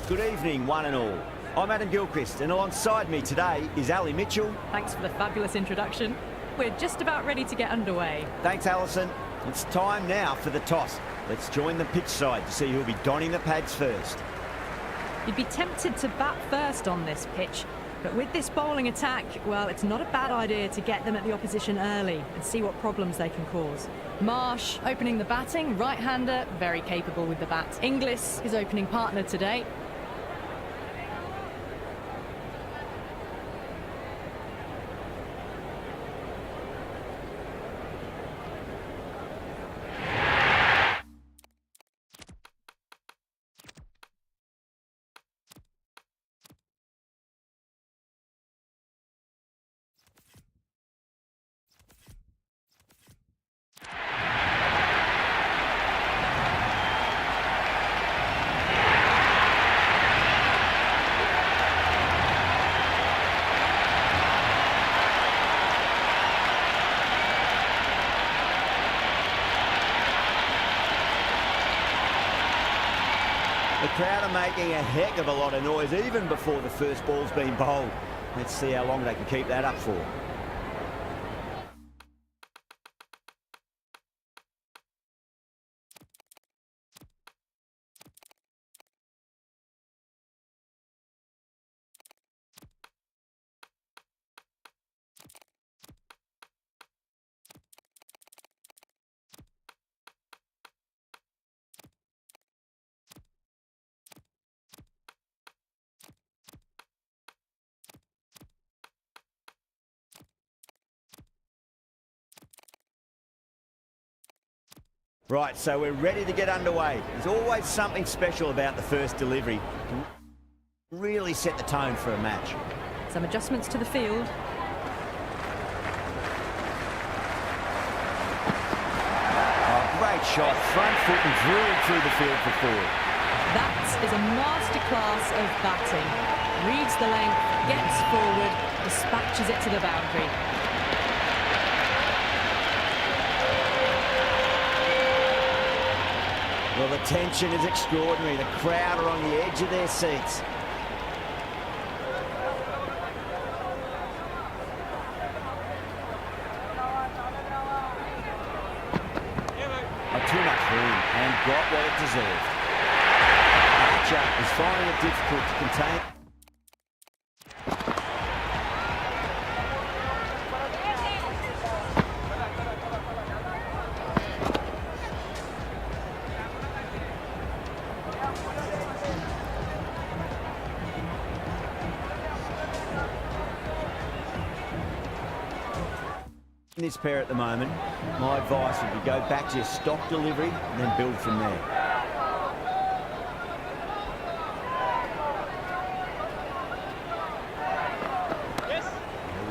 Good evening, one and all. I'm Adam Gilchrist, and alongside me today is Ali Mitchell. Thanks for the fabulous introduction. We're just about ready to get underway. Thanks, Alison. It's time now for the toss. Let's join the pitch side to see who'll be donning the pads first. You'd be tempted to bat first on this pitch, but with this bowling attack, well, it's not a bad idea to get them at the opposition early and see what problems they can cause. Marsh opening the batting, right-hander, very capable with the bat. Inglis is opening partner today. The crowd are making a heck of a lot of noise even before the first ball's been bowled. Let's see how long they can keep that up for. Right, so we're ready to get underway. There's always something special about the first delivery. It can really set the tone for a match. Some adjustments to the field. Oh, great shot, front foot and drilled through the field for four. That is a masterclass of batting. Reads the length, gets forward, dispatches it to the boundary. Well, the tension is extraordinary. The crowd are on the edge of their seats. Too much room and got what it deserved. Archer is finding it difficult to contain. In this pair at the moment, my advice would be go back to your stock delivery and then build from there. Yes.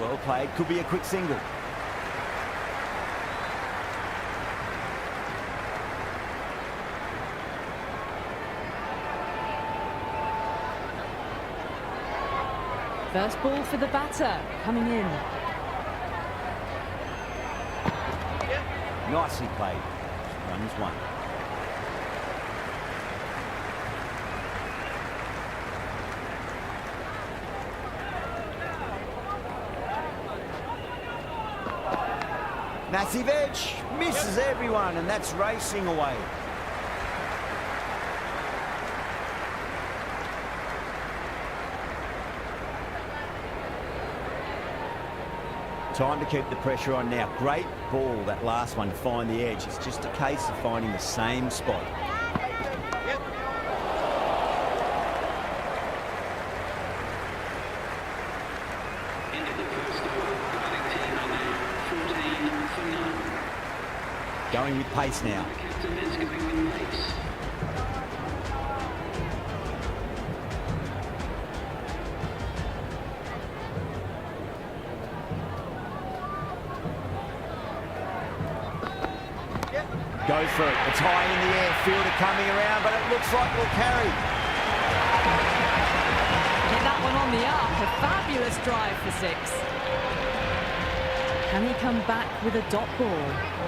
Well played, could be a quick single. First ball for the batter, coming in. Nicely played. Runs one. Massive edge. Misses everyone, and that's racing away. Time to keep the pressure on now. Great ball, that last one, to find the edge. It's just a case of finding the same spot. Yep. Going with pace now. Go for it. It's high in the air. Fielder coming around, but it looks like it'll carry. Get that one on the arc. A fabulous drive for six. Can he come back with a dot ball?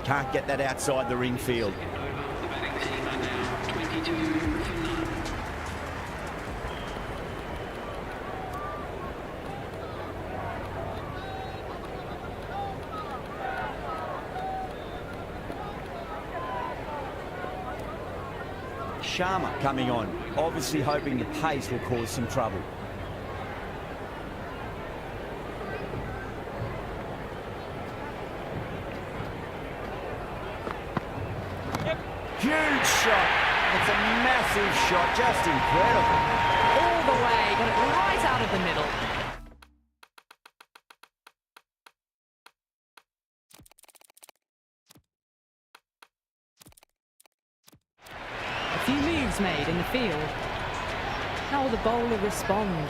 Can't get that outside the ring field. Sharma coming on, obviously hoping the pace will cause some trouble. Huge shot. It's a massive shot, just incredible. All the way, got it right out of the middle. A few moves made in the field. How will the bowler respond?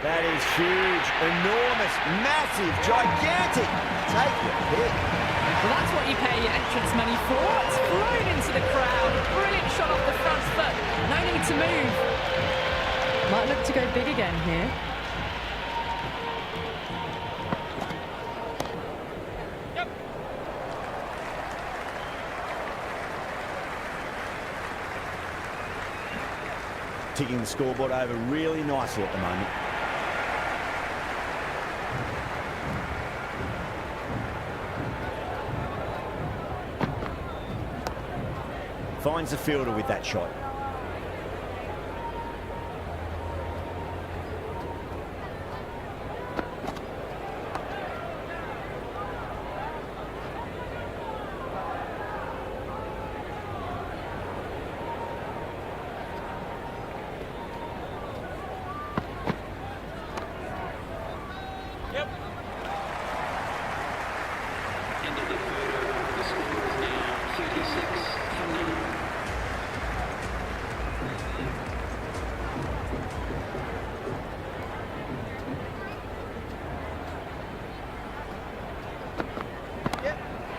That is huge, enormous, massive, gigantic. Take your pick. Well, that's what you pay your entrance money for. It's flown into the crowd. Brilliant shot off the front foot. No need to move. Might look to go big again here. Ticking the scoreboard over really nicely at the moment. Finds the fielder with that shot.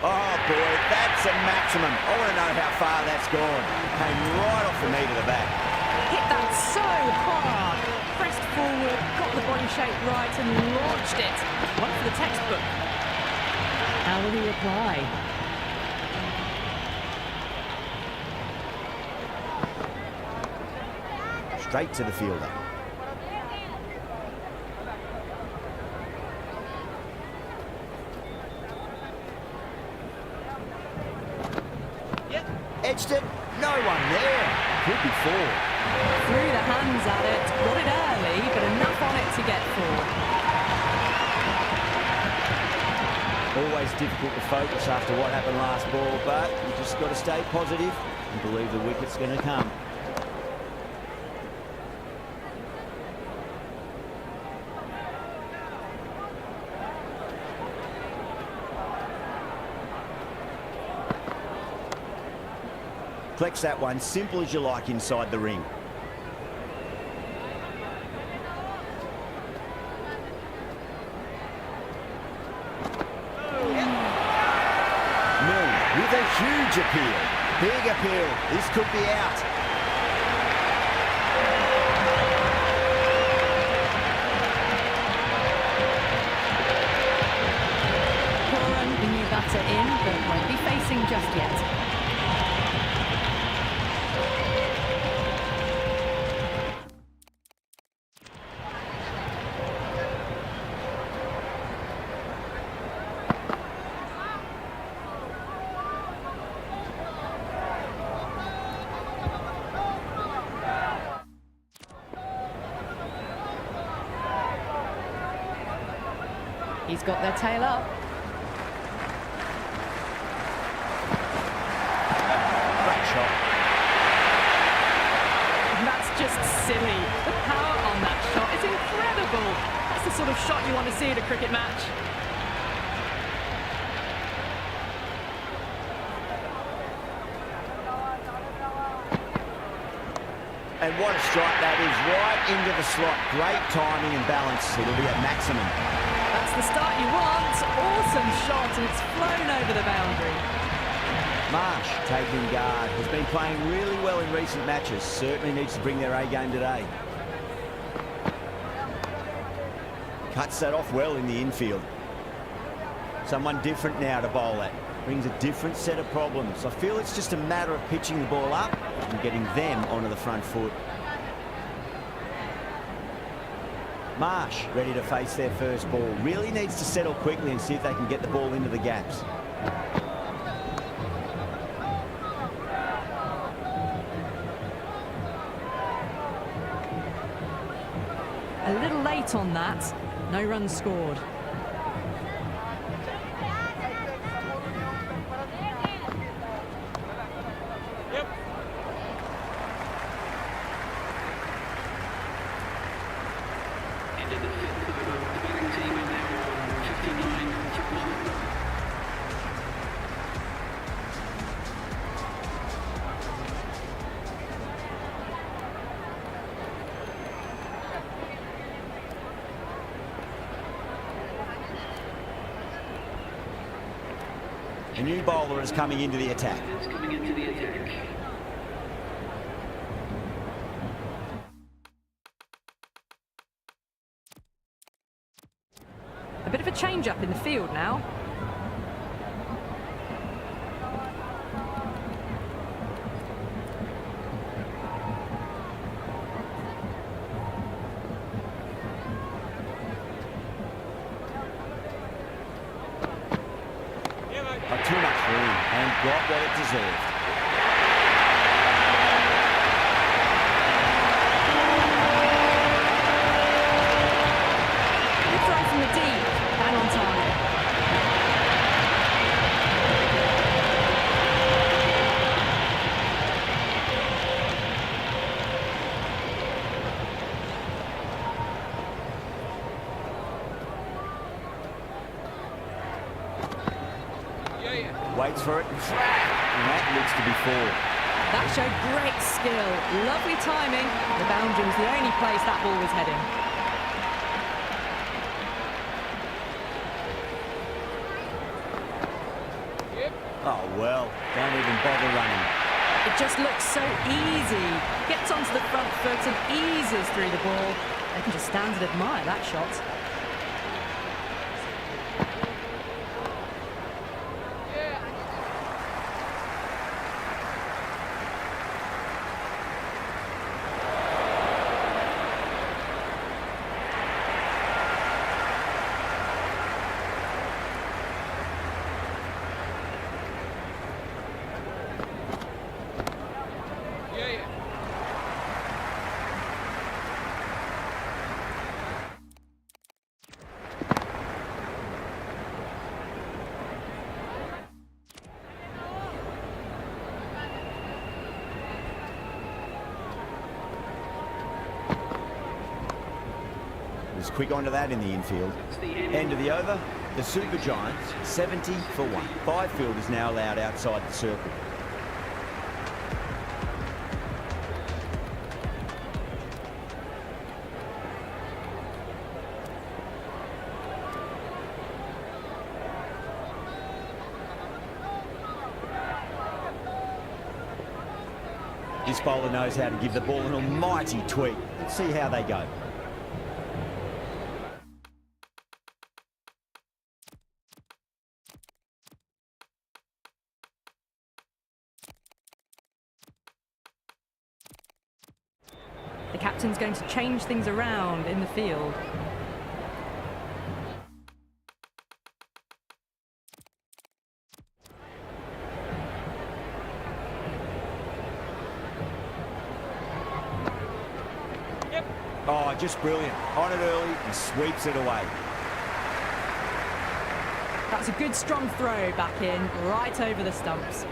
Oh boy, that's a maximum. I want to know how far that's gone. Came right off the knee to the back. Hit that so hard. Pressed forward, got the body shape right and launched it. One for the textbook. How will he reply? Straight to the fielder. Edged it, no one there. Could be four. Threw the hands at it, got it early, but enough on it to get four. Always difficult to focus after what happened last ball, but you just got to stay positive and believe the wicket's going to come. Collects that one, simple as you like inside the ring. Mill with a huge appeal. Big appeal. This could be out. Puran, the new batter in, but won't be facing just yet. He's got their tail up. Great shot. That's just silly. The power on that shot is incredible. That's the sort of shot you want to see at a cricket match. And what a strike that is, right into the slot. Great timing and balance. It'll be at maximum. That's the start you want. Awesome shot, and it's flown over the boundary. Marsh taking guard. Has been playing really well in recent matches. Certainly needs to bring their A game today. Cuts that off well in the infield. Someone different now to bowl at. Brings a different set of problems. I feel it's just a matter of pitching the ball up and getting them onto the front foot. Marsh ready to face their first ball. Really needs to settle quickly and see if they can get the ball into the gaps. A little late on that. No runs scored. A new bowler is coming into the attack. A bit of a change-up in the field now. Not too much room and got what it deserved. Good throw from the deep, bang on target. Waits for it, and that looks to be four. That showed great skill. Lovely timing. The boundary was the only place that ball was heading. Oh, well, don't even bother running. It just looks so easy. Gets onto the front foot and eases through the ball. They can just stand and admire that shot. Was quick onto that in the infield. End of the over, the Super Giants 70 for 1. 5 fielders now allowed outside the circle. This bowler knows how to give the ball an almighty tweak. Let's see how they go. The captain's going to change things around in the field. Oh, just brilliant. On it early and sweeps it away. That's a good strong throw back in, right over the stumps.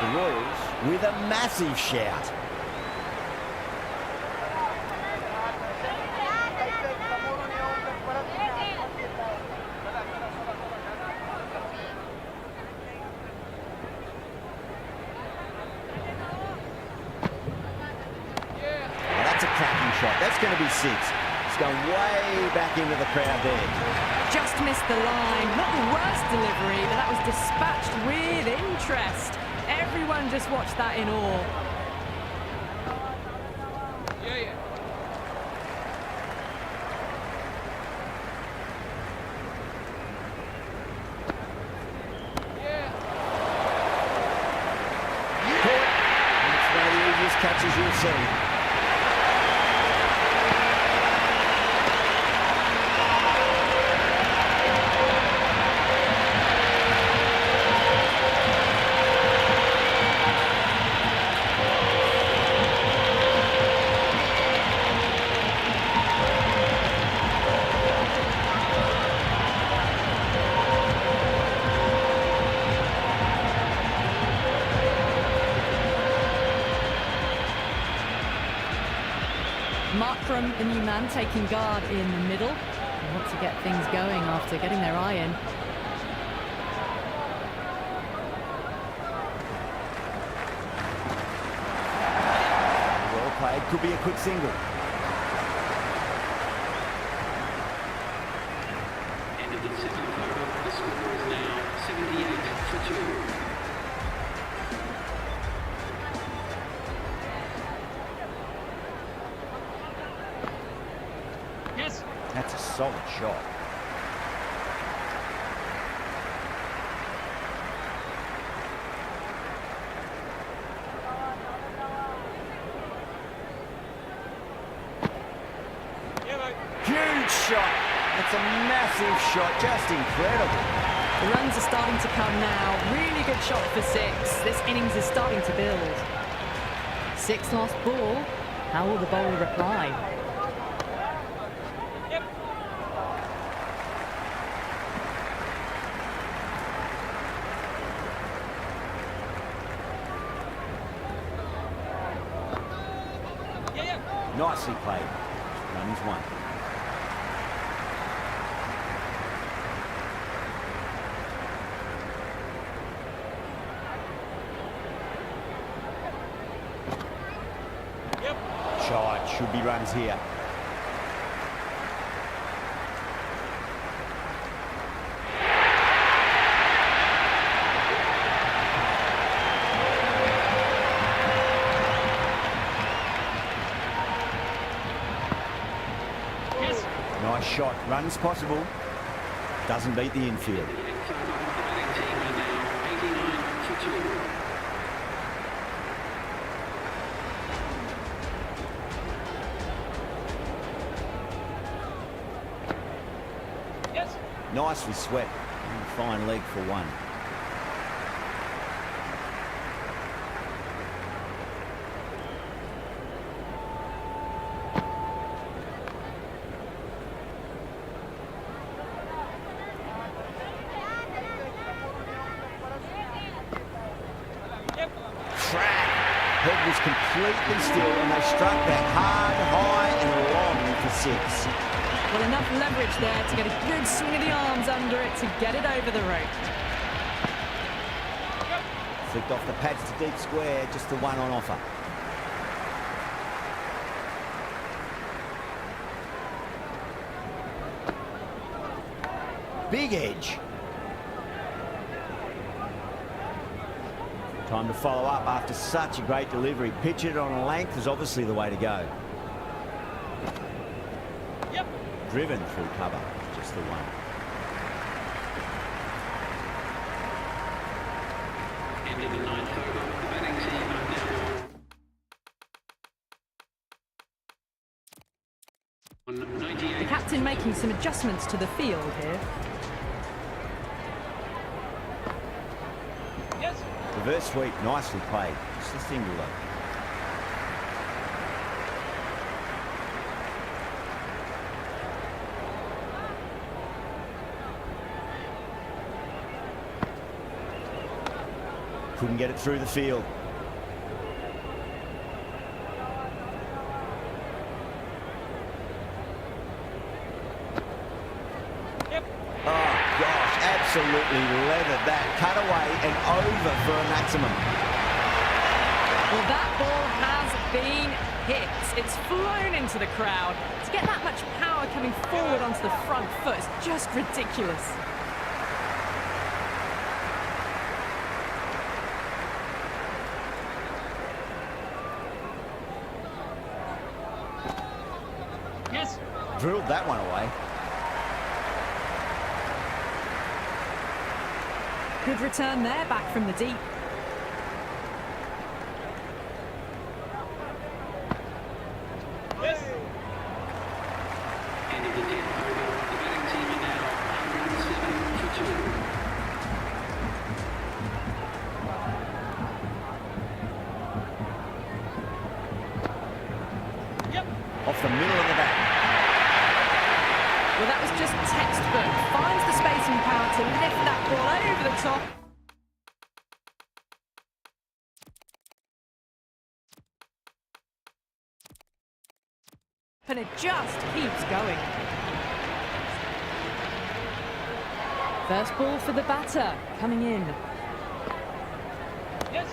The Royals with a massive shout. That's a cracking shot. That's going to be 6. It's going way back into the crowd there. just missed the line. Not the worst delivery, but that was dispatched with interest. Everyone just watched that in awe. Catches you'll see. Markram, the new man, taking guard in the middle. They want to get things going after getting their eye in. Well played, could be a quick single. End of the second quarter, the score is now 78-2. That's a solid shot. Huge shot. That's a massive shot. Just incredible. The runs are starting to come now. Really good shot for 6. This innings is starting to build. 6 lost ball. How will the bowler reply? Nicely played. Run is 1. Shot. Should be runs here. Nice shot. Runs possible. Doesn't beat the infield. Nicely swept. And fine leg for 1. Head was completely still and they struck that hard, high and long for 6. Well, enough leverage there to get a good swing of the arms under it to get it over the rope. Flicked off the pads to deep square, just the 1 on offer. Big edge. Time to follow up after such a great delivery. Pitch it on a length is obviously the way to go. Driven through cover, just the 1. End of the 9th over, the batting team on 98. The captain making some adjustments to the field here. Reverse sweep, nicely played. Just a single though. Couldn't get it through the field. Oh gosh, absolutely leathered that. Cut away and over for a maximum. Well, that ball has been hit. It's flown into the crowd. To get that much power coming forward onto the front foot is just ridiculous. Yes. Drilled that one away. Good return there, back from the deep. End of the 10th over. The batting team are now 107 for 2. Yep. Off the middle of the bat. Well, that was just textbook. Finds the space and power to lift that ball over the top. And it just keeps going. First ball for the batter, coming in. Yes.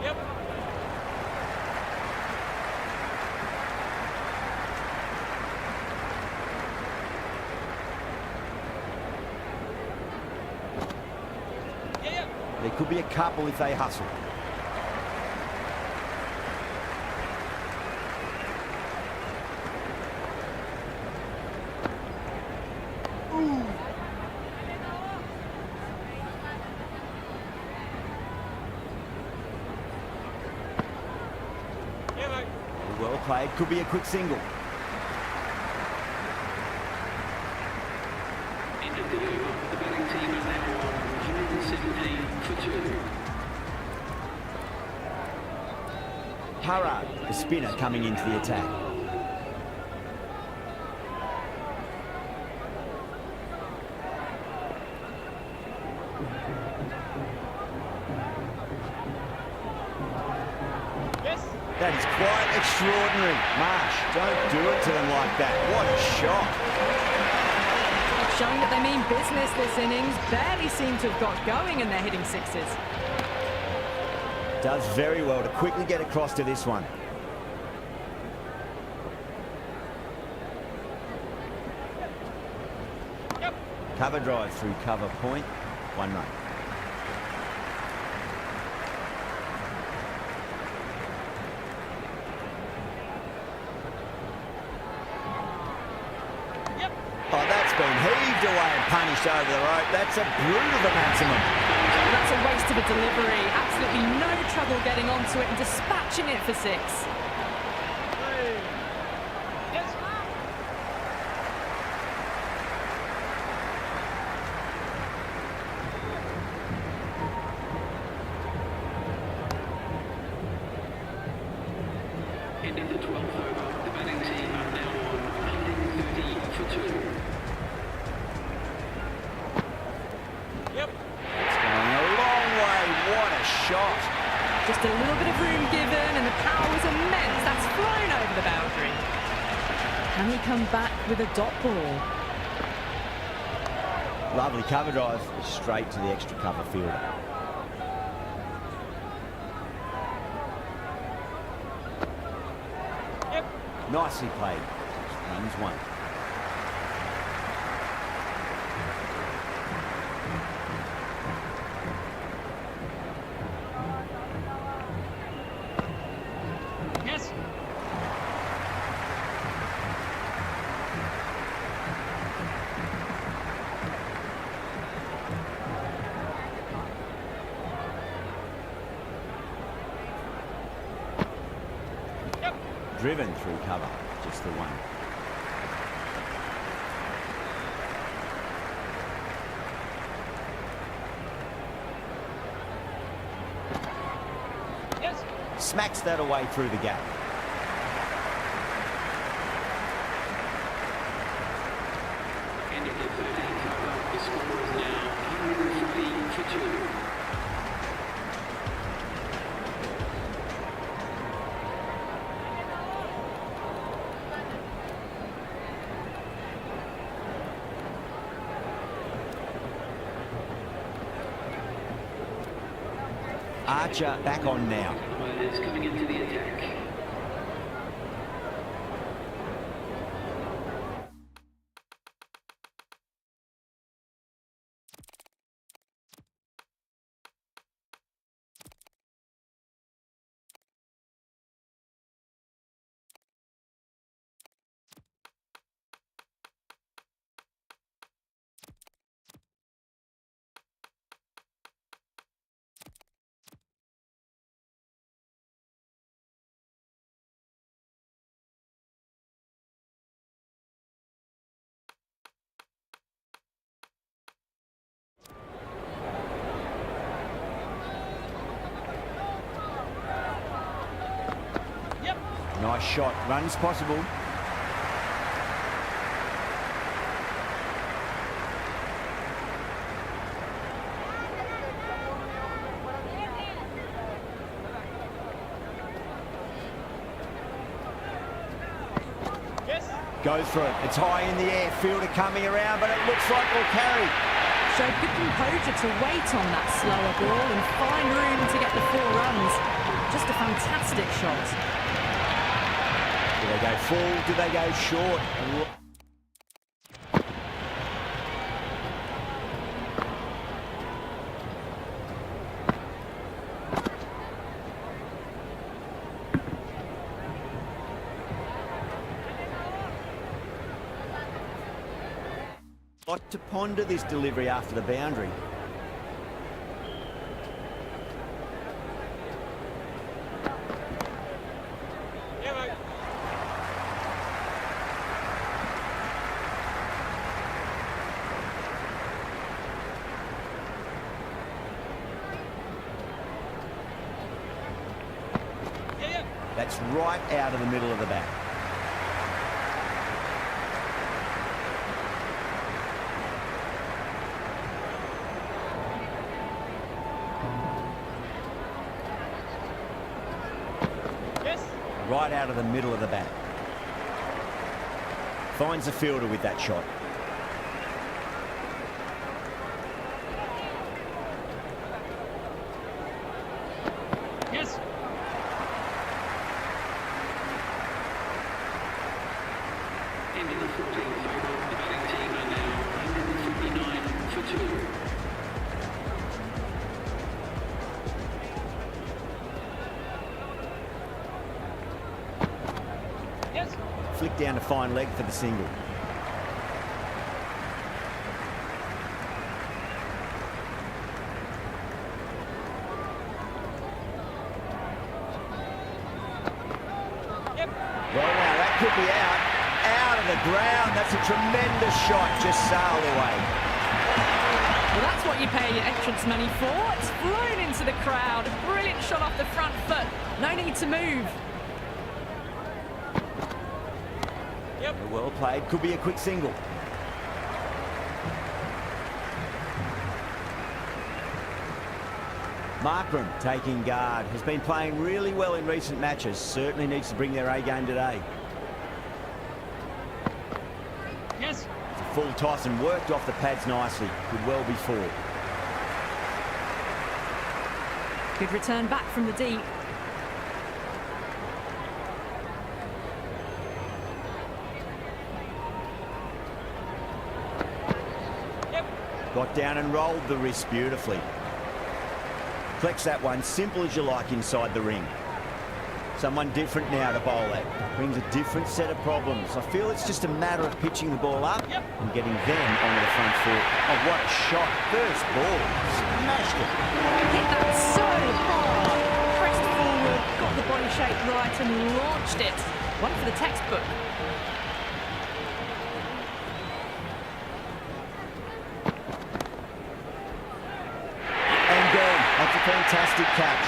Yep. Yeah. There could be a couple if they hustle. Yeah, mate. Well played. Could be a quick single. End of the over. The batting team are now on 117 for 2. Hurrah, the spinner coming into the attack. Yes. That is quite extraordinary. Marsh, don't do it to them like that. What a shot. Showing that they mean business this innings. Barely seem to have got going and they're hitting sixes. Does very well to quickly get across to this one. Yep. Cover drive through cover point. 1 run. Yep. Oh, that's been heaved away and punished over the rope. That's a brute of a maximum. That's a waste of a delivery. Absolutely no trouble getting onto it and dispatching it for 6. Yes. End of the 12th over. The batting team are now on 130 for 2. Yep. It's going a long way. What a shot. Just a little bit of room given and the power was immense. That's flown over the boundary. Can he come back with a dot ball? Lovely cover drive. Straight to the extra cover fielder. Yep. Nicely played. Runs 1. Yes. Yep. Driven through cover. Just the 1. Yes. Smacks that away through the gap. End of the 13th over. The score is now 103 for 2. Archer back on now. Players coming into the attack. Nice shot. Runs possible. Goes for it. It's high in the air. Fielder coming around, but it looks like we'll carry. Showed good composure to wait on that slower ball and find room to get the 4 runs. Just a fantastic shot. Do they go full? Do they go short? Lot to ponder this delivery after the boundary. That's right out of the middle of the bat. Right out of the middle of the bat. Finds the fielder with that shot. Yes. Into the 14th over. The batting team are now 159 for 2. Flick down to fine leg for the single. Well, now that could be out of the ground. That's a tremendous shot, just sailed away. Well, that's what you pay your entrance money for. It's flown into the crowd. A brilliant shot off the front foot. No need to move. Well played, could be a quick single. Markram taking guard, has been playing really well in recent matches, certainly needs to bring their A game today. Yes. It's a full toss and worked off the pads nicely, could well be 4. Good return back from the deep. Got down and rolled the wrist beautifully. Collects that one, simple as you like inside the ring. Someone different now to bowl at. Brings a different set of problems. I feel it's just a matter of pitching the ball up and getting them onto the front foot. Oh, what a shot. First ball. Smashed it. Hit that so hard. Pressed forward, got the body shape right and launched it. One for the textbook. That's a fantastic catch.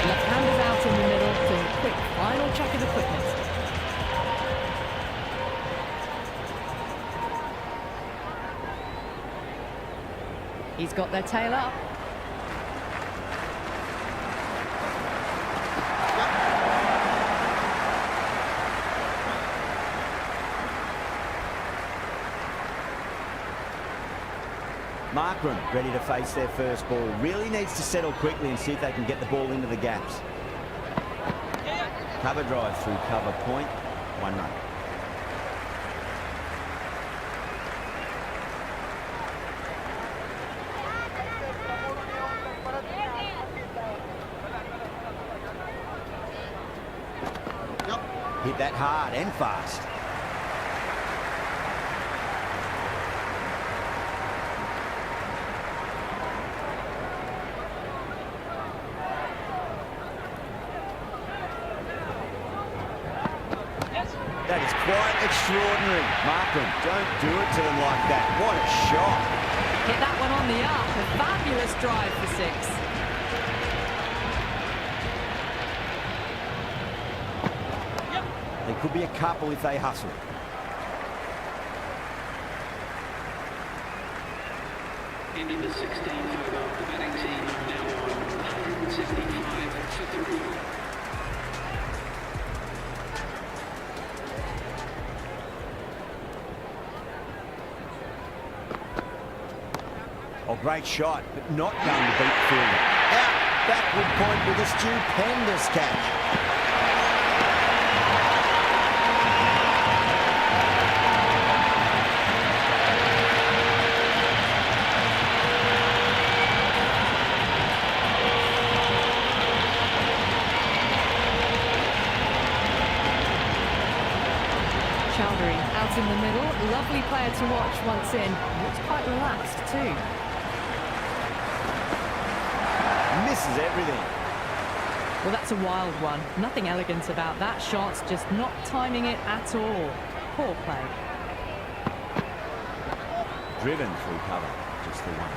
Left-handers out in the middle for a quick final check of equipment. He's got their tail up. Markram ready to face their first ball. Really needs to settle quickly and see if they can get the ball into the gaps. Cover drive through cover point. 1 run. Hit that hard and fast. That is quite extraordinary. Markram, don't do it to them like that. What a shot. Hit that one on the up. A fabulous drive for 6. There could be a couple if they hustle. Into the 16th over, the batting team now on 165 for 3. Oh, great shot, but not going to beat the fielder. Out, backward point with a stupendous catch. Out in the middle, lovely player to watch once in. Looks quite relaxed too. Misses everything. Well, that's a wild one. Nothing elegant about that shot, just not timing it at all. Poor play. Driven through cover, just the one.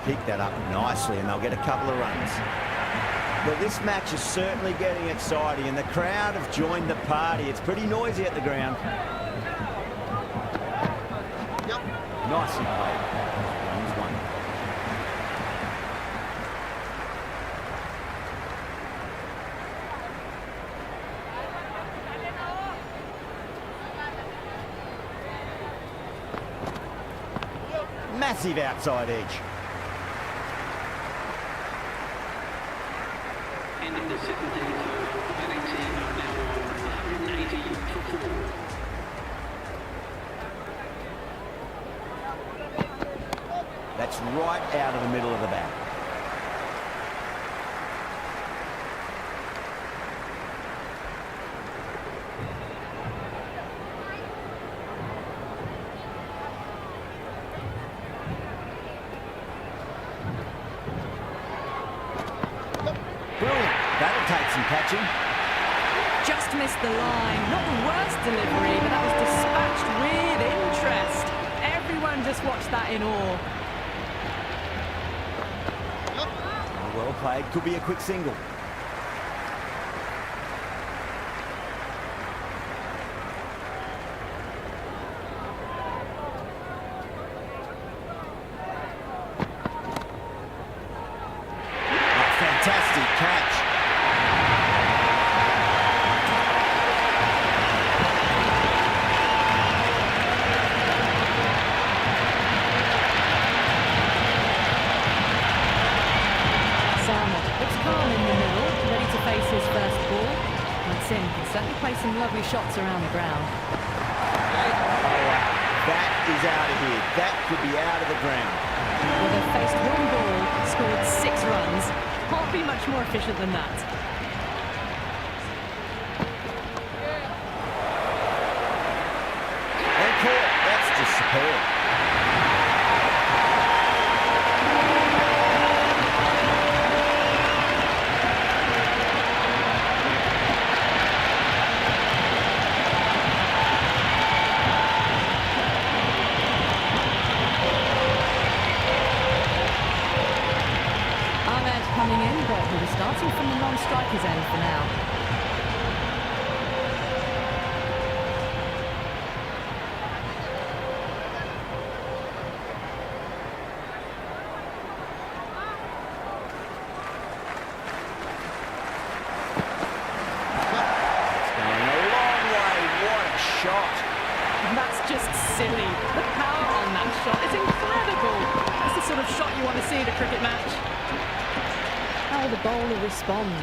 Pick that up nicely and they'll get a couple of runs. Well, this match is certainly getting exciting and the crowd have joined the party. It's pretty noisy at the ground. Nicely played. Runs 1. Massive outside edge. Into the 17th over, the batting team now on 180 for 4. That's right out of the middle of the bat. That'll take some catching. Just missed the line. Not the worst delivery, but that was dispatched with interest. Everyone just watched that in awe. Oh, well played. Could be a quick single. Fantastic catch. Looks calm in the middle, ready to face his first ball. And Sim can certainly play some lovely shots around the ground. That is out of here. That could be out of the ground. Well, they've faced one ball, scored 6 runs. Can't be much more efficient than that. And caught. That's just superb. Coming in, but he was starting from the non-striker sort of shot you want to see in a cricket match. How will the bowler respond?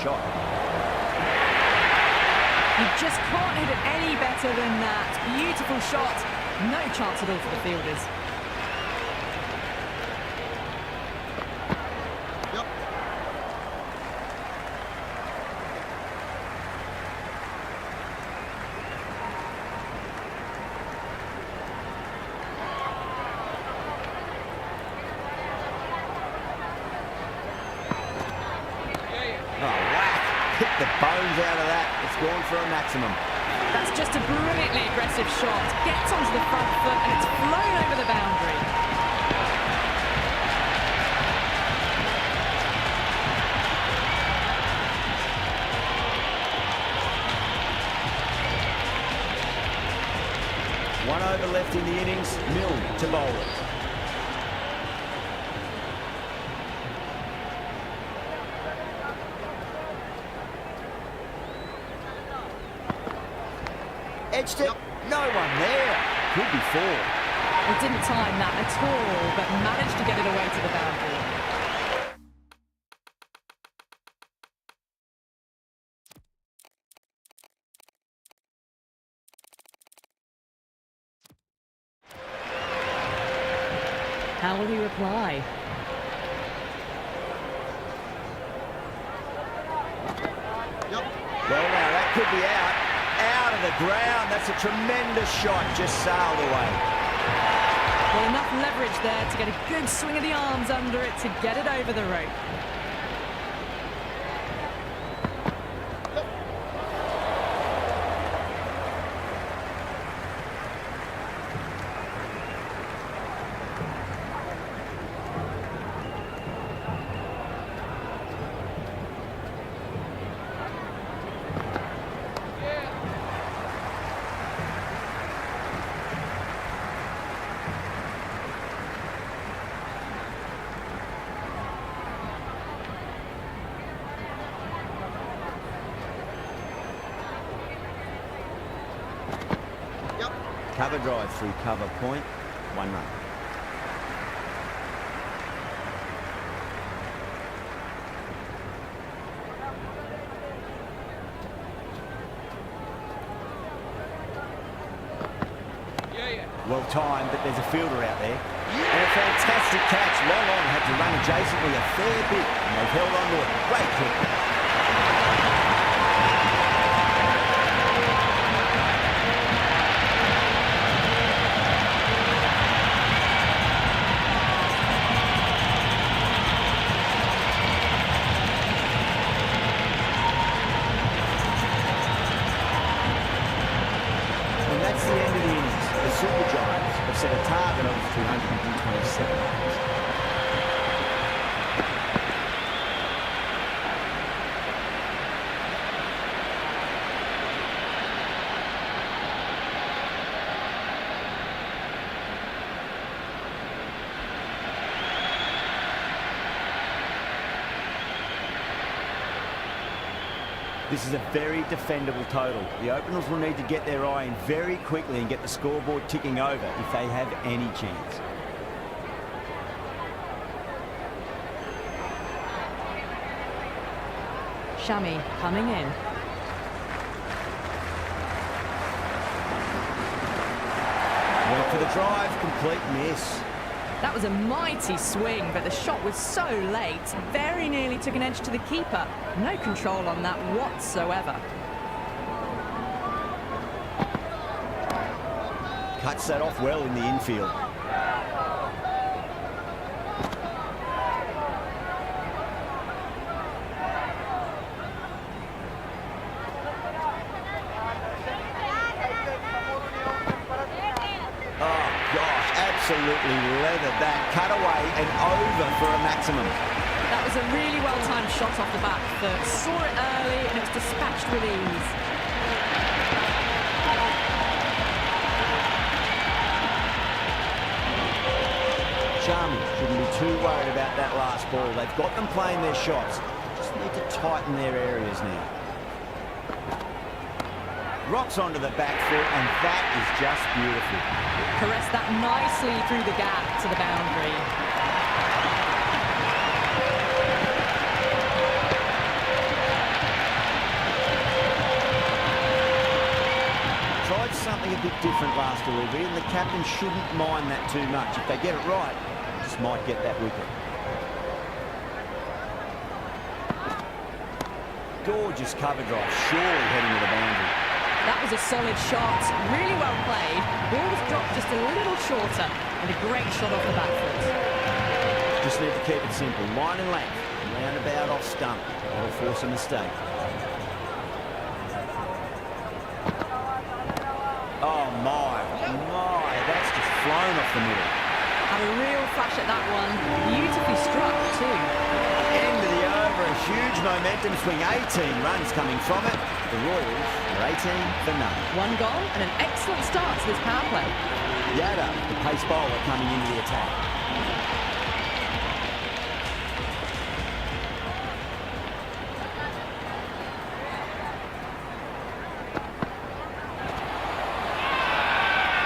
Shot. You just can't hit it any better than that. Beautiful shot. No chance at all for the fielders. Hit the bones out of that. It's gone for a maximum. That's just a brilliantly aggressive shot. Gets onto the front foot and it's flown over the boundary. One over left in the innings. Milne to bowl it. Edged it. No one there. Could be four. He didn't time that at all, but managed to get it away to the boundary. How will he reply? Well, now that could be out. Out of the ground. That's a tremendous shot. Just sailed away. Well, enough leverage there to get a good swing of the arms under it to get it over the rope. Cover drive through cover point. 1 run. Well timed, but there's a fielder out there. And a fantastic catch. Long on had to run adjacently a fair bit, and they've held on to it. Great kick. That's the end of the innings. The Super Giants have set a target of 227 runs. This is a very defendable total. The openers will need to get their eye in very quickly and get the scoreboard ticking over if they have any chance. Shami coming in. Went for the drive, complete miss. That was a mighty swing, but the shot was so late, very nearly took an edge to the keeper. No control on that whatsoever. Cuts that off well in the infield. Oh, God. absolutely leathered that. Cut away and over for a maximum. That was a really well-timed shot off the back foot. Saw it early and it was dispatched with ease. Charming shouldn't be too worried about that last ball. They've got them playing their shots. Just need to tighten their areas now. Rocks onto the back foot, and that is just beautiful. Caressed that nicely through the gap to the boundary. Tried something a bit different last delivery, and the captain shouldn't mind that too much. If they get it right, just might get that wicket. Gorgeous cover drive, surely heading to the boundary. That was a solid shot, really well played. Ball was dropped just a little shorter, and a great shot off the back foot. Just need to keep it simple. Line and length, roundabout off stump. That'll force a mistake. Oh my, that's just flown off the middle. Had a real flash at that one. Beautifully struck too. End of the over, a huge momentum swing. 18 runs coming from it. The Royals are 18 for none. One goal and an excellent start to this power play. Yada, the pace bowler, coming into the attack.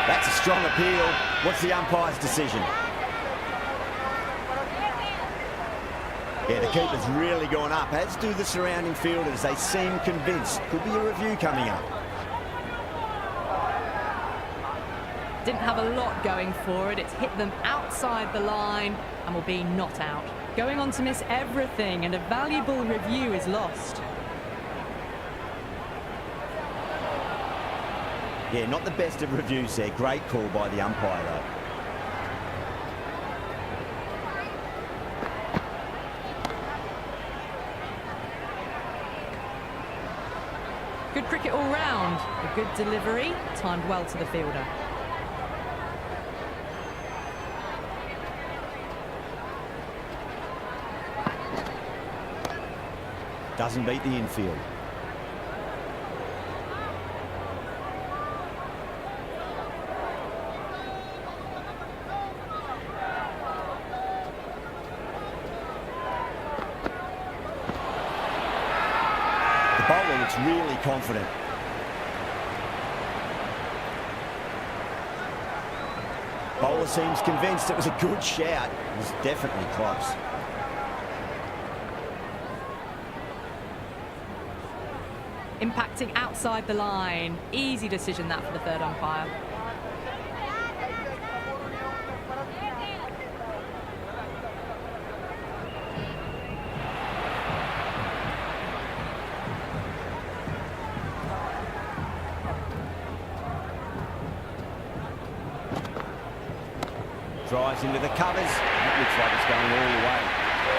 That's a strong appeal. What's the umpire's decision? Yeah, the keeper's really gone up, as do the surrounding fielders. They seem convinced. Could be a review coming up. Didn't have a lot going for it. It's hit them outside the line and will be not out. Going on to miss everything, and a valuable review is lost. Yeah, not the best of reviews there. Great call by the umpire, though. Good cricket all round. A good delivery, timed well to the fielder. Doesn't beat the infield. The bowler looks really confident. Bowler seems convinced it was a good shout. It was definitely close. Impacting outside the line. Easy decision that for the third umpire. Drives into the covers. It looks like it's going all the way.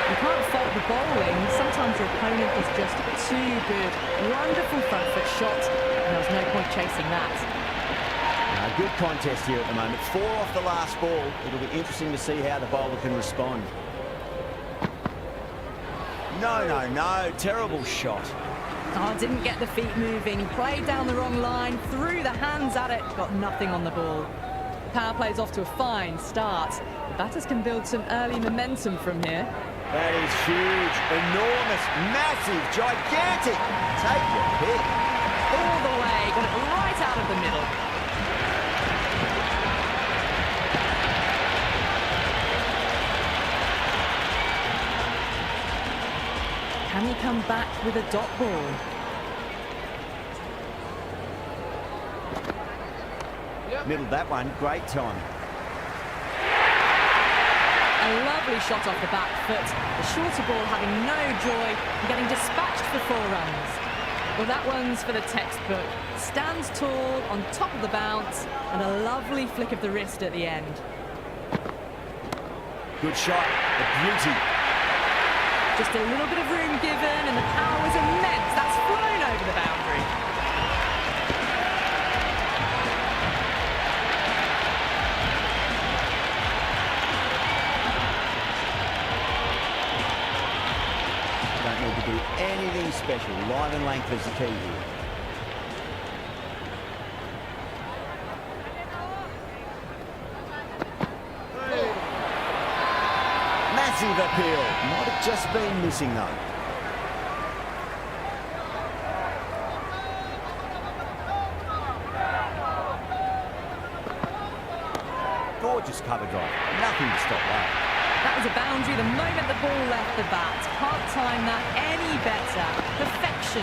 You can't fault the bowling. Sometimes your opponent is just too good. Wonderful front foot shot, and there was no point chasing that. A good contest here at the moment. 4 off the last ball. It'll be interesting to see how the bowler can respond. No. Terrible shot. Oh, didn't get the feet moving. Played down the wrong line, threw the hands at it, got nothing on the ball. Power play's off to a fine start. The batters can build some early momentum from here. That is huge, enormous, massive, gigantic. Take your pick. All the way, got it right out of the middle. Can he come back with a dot ball? Middled that one, great time. A lovely shot off the back foot. The shorter ball having no joy and getting dispatched for 4 runs. Well, that one's for the textbook. Stands tall on top of the bounce and a lovely flick of the wrist at the end. Good shot, a beauty. Just a little bit of room given and the power was immense. That's flown over the boundary. special. Line and length is the key here. Massive appeal. Might have just been missing though. Gorgeous cover drive. Nothing to stop that. That was a boundary the moment the ball left the bat. Can't time that any better. Perfection.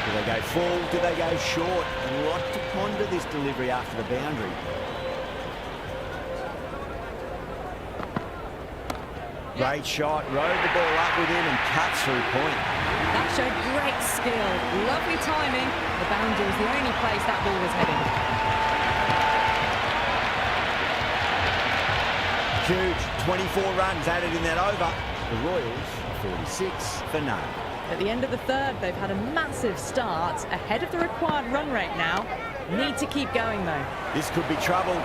Do they go full? Do they go short? A lot to ponder this delivery after the boundary. Great shot. Rode the ball up with him and cuts through point. That showed great skill. Lovely timing. The boundary was the only place that ball was heading. Huge. 24 runs added in that over. The Royals are 46 for none. At the end of the third, they've had a massive start. Ahead of the required run rate now. Need to keep going, though. This could be trouble.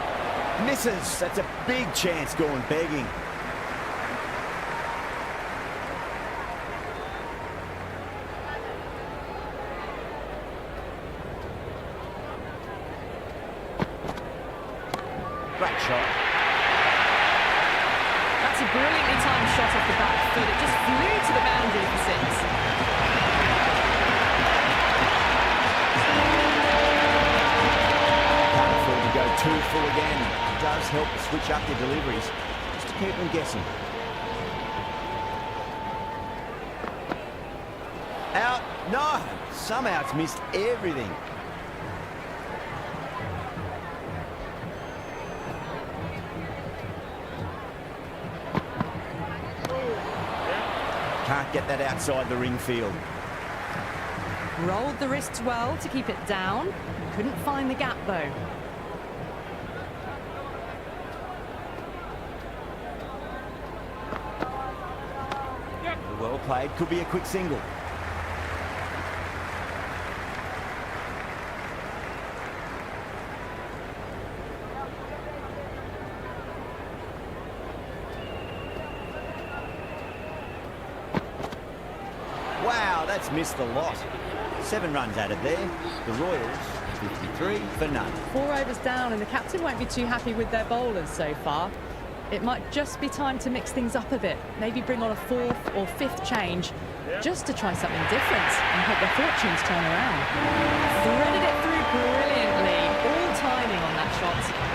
Misses. That's a big chance going begging. Great shot. That's a brilliantly timed shot off the back foot. It just flew to the boundary for six. Can't afford to go too full again. It does help to switch up your deliveries, just to keep them guessing. Out. No. Somehow it's missed everything. Can't get that outside the ring field. Rolled the wrists well to keep it down. Couldn't find the gap, though. Well played. Could be a quick single. Wow, that's missed a lot. 7 runs added there. The Royals, 53 for none. 4 overs down, and the captain won't be too happy with their bowlers so far. It might just be time to mix things up a bit. Maybe bring on a 4th or 5th change, just to try something different and hope their fortunes turn around. Threaded it through brilliantly. All timing on that shot.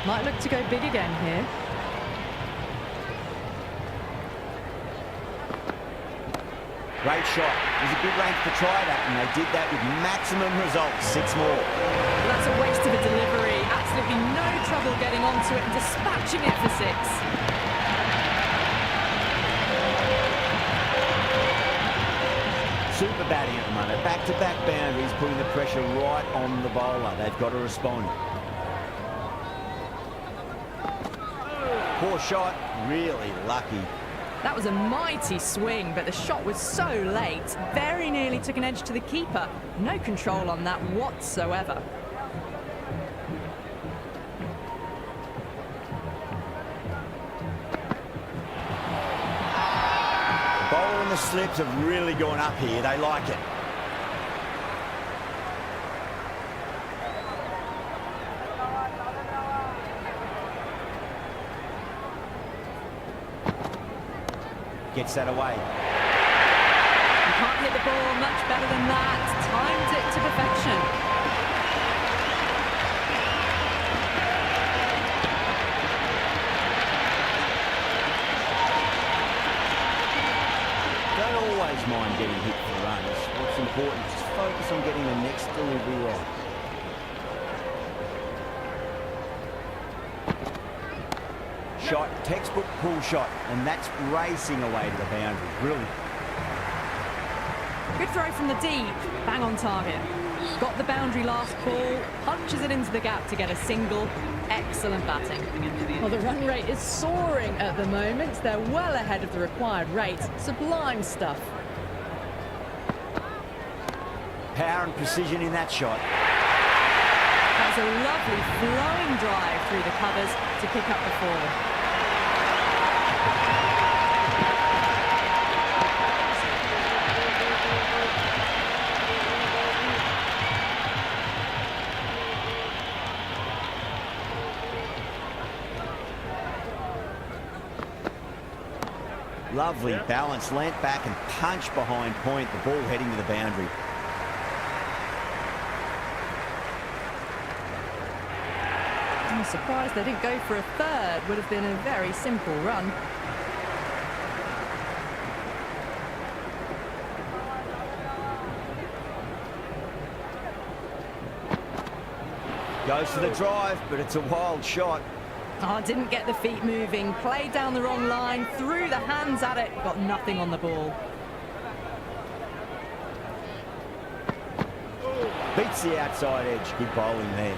Might look to go big again here. Great shot. There's a good range to try that, and they did that with maximum results. 6 more. Well, that's a waste of a delivery. Absolutely no trouble getting onto it and dispatching it for 6. Super batting at the moment. Back-to-back boundaries, putting the pressure right on the bowler. They've got to respond. Poor shot. Really lucky. That was a mighty swing, but the shot was so late. Very nearly took an edge to the keeper. No control on that whatsoever. The bowler and the slips have really gone up here. They like it. Gets that away. You can't hit the ball much better than that. Timed it to perfection. Don't always mind getting hit for runs. What's important is just focus on getting the next delivery right. Shot, textbook pull shot, and that's racing away to the boundary. Brilliant. Good throw from the deep. Bang on target. Got the boundary last ball. Punches it into the gap to get a single. Excellent batting. Well, the run rate is soaring at the moment. They're well ahead of the required rate. Sublime stuff. Power and precision in that shot. That's a lovely flowing drive through the covers to pick up the ball. Lovely balance, leant back and punched behind point, the ball heading to the boundary. I'm surprised they didn't go for a third. Would have been a very simple run. Goes for the drive, but it's a wild shot. Oh, didn't get the feet moving, played down the wrong line, threw the hands at it, got nothing on the ball. Beats the outside edge, good bowling there.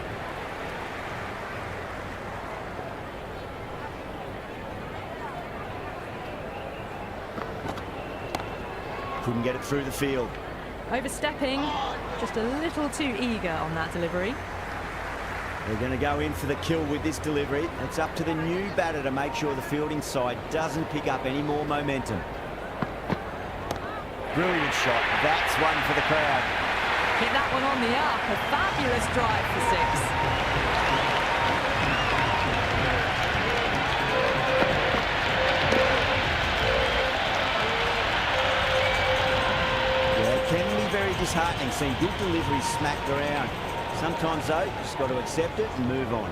Couldn't get it through the field. Overstepping, just a little too eager on that delivery. They're going to go in for the kill with this delivery. It's up to the new batter to make sure the fielding side doesn't pick up any more momentum. Brilliant shot. That's one for the crowd. Hit that one on the up. A fabulous drive for six. Yeah, it can be very disheartening seeing good deliveries smacked around. Sometimes, though, you just got to accept it and move on.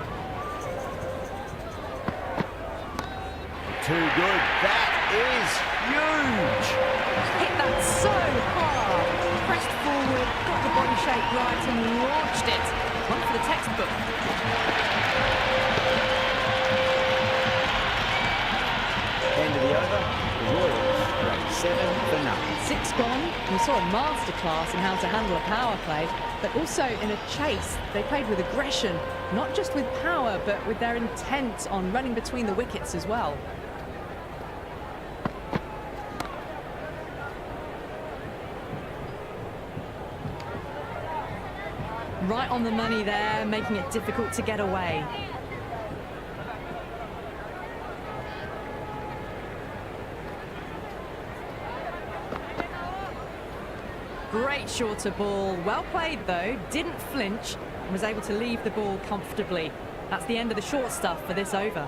Too good. That is huge. Hit that so hard. Pressed forward, got the body shape right and launched it. One for the textbook. End of the over. The Royals are 7-0. 6 gone. We saw a masterclass in how to handle a power play, but also in a chase. They played with aggression, not just with power, but with their intent on running between the wickets as well. Right on the money there, making it difficult to get away. Great shorter ball, well played though, didn't flinch and was able to leave the ball comfortably. That's the end of the short stuff for this over.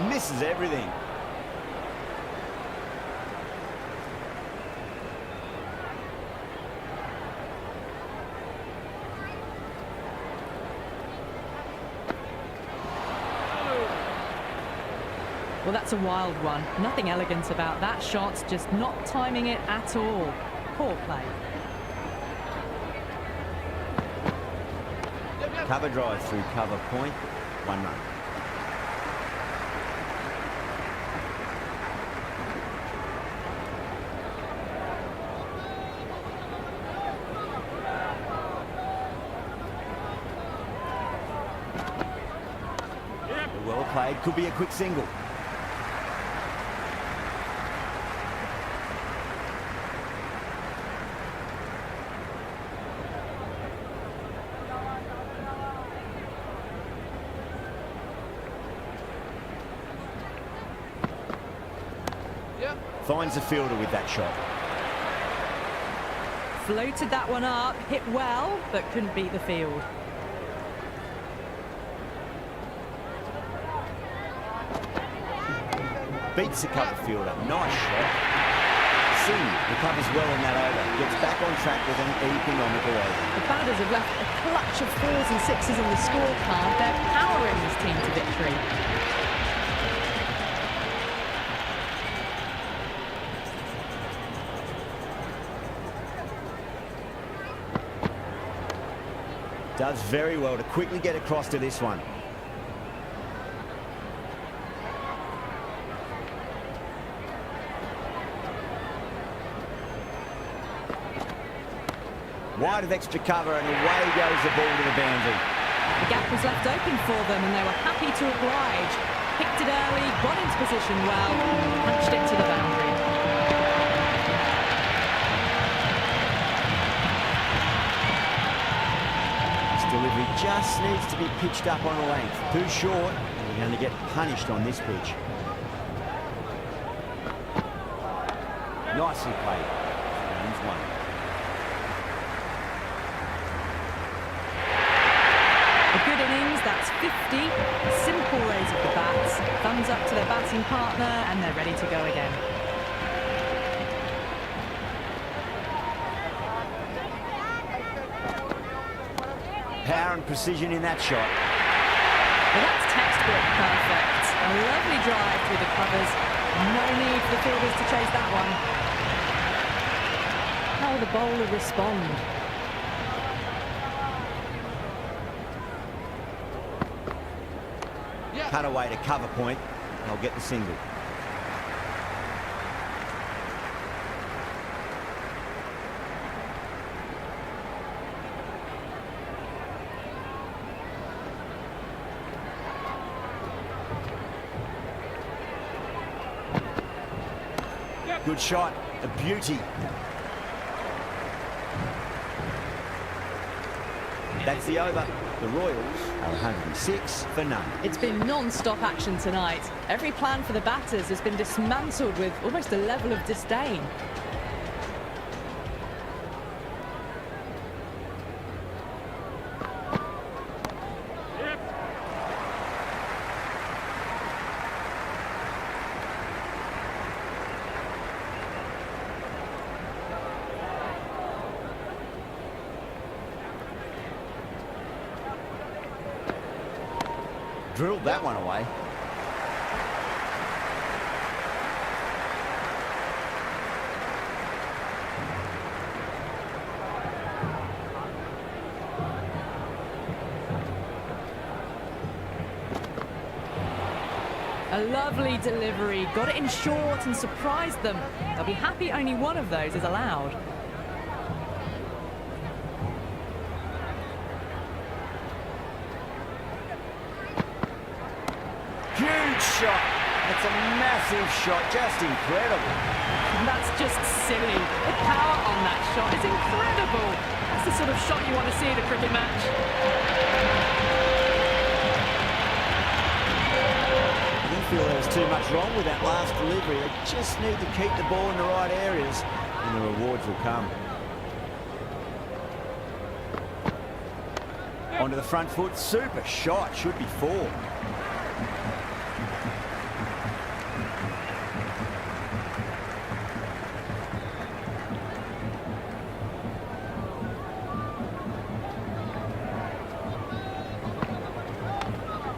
Misses everything. Well, that's a wild one. Nothing elegant about that shot, just not timing it at all. Poor play. Cover drive through cover point, 1 run. Well played, could be a quick single. Finds the fielder with that shot. Floated that one up, hit well, but couldn't beat the field. Beats the cover fielder. Nice shot. Singh recovers well in that over. Gets back on track with an economical over. The batters have left a clutch of 4s and 6s on the scorecard. They're powering this team to victory. Does very well to quickly get across to this one. Wide of extra cover and away goes the ball to the boundary. The gap was left open for them and they were happy to oblige. Picked it early, got into position well, punched it to the boundary. delivery just needs to be pitched up on a length. Too short, and you're going to get punished on this pitch. Nicely played. Wins one. A good innings, that's 50. A simple raise of the bats. Thumbs up to their batting partner, and they're ready to go again. Power and precision in that shot. Well, that's textbook perfect. A lovely drive through the covers. No need for the fielders to chase that one. How will the bowler respond? Cut away to cover point. They'll get the single. Good shot, a beauty. That's the over. The Royals are 106 for none. It's been non-stop action tonight. Every plan for the batters has been dismantled with almost a level of disdain. Drilled that one away. A lovely delivery, got it in short and surprised them. They'll be happy only one of those is allowed. Huge shot. That's a massive shot, just incredible. And that's just silly. The power on that shot is incredible. That's the sort of shot you want to see at a cricket match. I didn't feel there was too much wrong with that last delivery. They just need to keep the ball in the right areas and the rewards will come. Onto the front foot, super shot, should be four.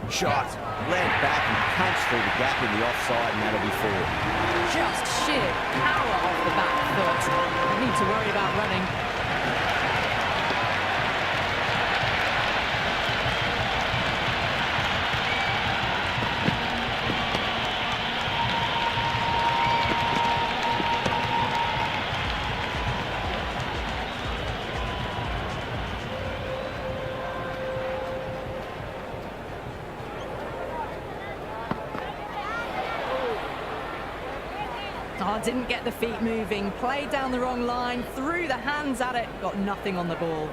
Shot, led back and punched through the gap in the offside, and that'll be four. Just sheer power off the back foot. No need to worry about running. Oh, didn't get the feet moving, played down the wrong line, threw the hands at it, got nothing on the ball.